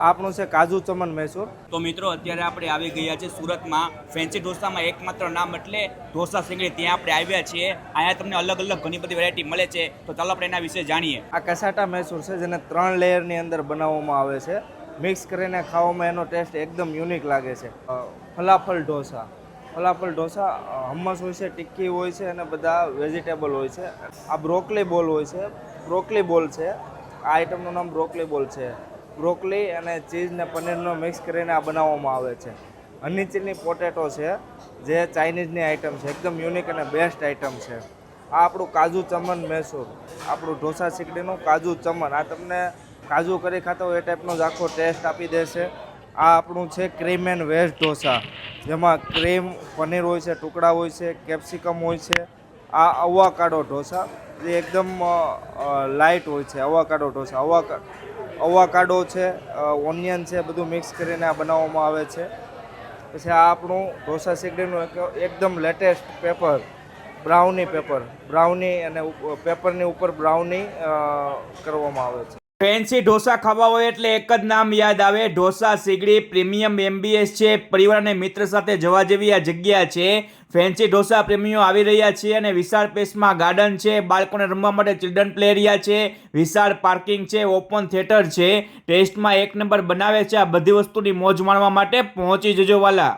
આપણું છે કાજુ ચમન મૈસૂર। તો મિત્રો અત્યારે આપણે આવી ગયા છે સુરતમાં ફેન્સી ઢોસામાં એકમાત્ર નામ એટલે ઢોસા સિંગડી। ત્યાં આપણે આવ્યા છીએ। અહીંયા તમને અલગ અલગ ઘણી બધી વેરાયટી મળે છે, તો ચાલો આપણે એના વિશે જાણીએ। આ કસાટા મૈસૂર છે, જેને 3 લેયરની અંદર બનાવવામાં આવે છે। મિક્સ કરીને ખાવામાં એનો ટેસ્ટ એકદમ યુનિક લાગે છે। ફલાફલ ઢોસા, ફલાફલ ઢોસા હમ્મસ હોય છે, ટિક્કી હોય છે અને બધા વેજીટેબલ હોય છે। આ બ્રોકલી બોલ હોય છે, બ્રોકલી બોલ છે। આ આઈટમનું નામ બ્રોકલી બોલ છે। બ્રોકલી અને ચીઝ ને પનીરનો મિક્સ કરીને આ બનાવવામાં આવે છે। હની ચીલી પોટેટો છે, જે ચાઇનીઝની આઈટમ છે, એકદમ યુનિક અને બેસ્ટ આઈટમ છે। આ આપણું કાજુ ચમન મૈસૂર, આપણું ઢોસા સિકડીનું કાજુ ચમન। આ તમને કાજુ કરી ખાતા હોય એ ટાઈપનો જ આખો ટેસ્ટ આપી દેશે। આ આપણું છે ક્રીમ એન્ડ વેજ ઢોસા, જેમાં ક્રીમ પનીર હોય છે, ટુકડા હોય છે, કેપ્સિકમ હોય છે। આ અવાકાડો ઢોસા, જે એકદમ લાઇટ હોય છે। અવાકાડો ઢોસા, અવાકાડો છે, ઓનિયન છે, બધું મિક્સ કરીને આ બનાવવામાં આવે છે। પછી આ આપણું ઢોસા સિકડીનું એકદમ લેટેસ્ટ પેપર, બ્રાઉની અને પેપરની ઉપર બ્રાઉની કરવામાં આવે છે। ફેન્સી ઢોસા ખાવા હોય એટલે એક જ નામ યાદ આવે, ઢોસા સિગડી। પ્રીમિયમ એમબીએસ છે, પરિવાર અને મિત્ર સાથે જવા જેવી આ જગ્યા છે। ફેન્સી ઢોસા પ્રેમીઓ આવી રહ્યા છે અને વિશાળ સ્પેસમાં ગાર્ડન છે, બાળકોને રમવા માટે ચિલ્ડ્રન પ્લે એરિયા છે, વિશાળ પાર્કિંગ છે, ઓપન થિયેટર છે। ટેસ્ટમાં એક નંબર બનાવે છે। આ બધી વસ્તુની મોજ માણવા માટે પહોંચી જજો વાલા।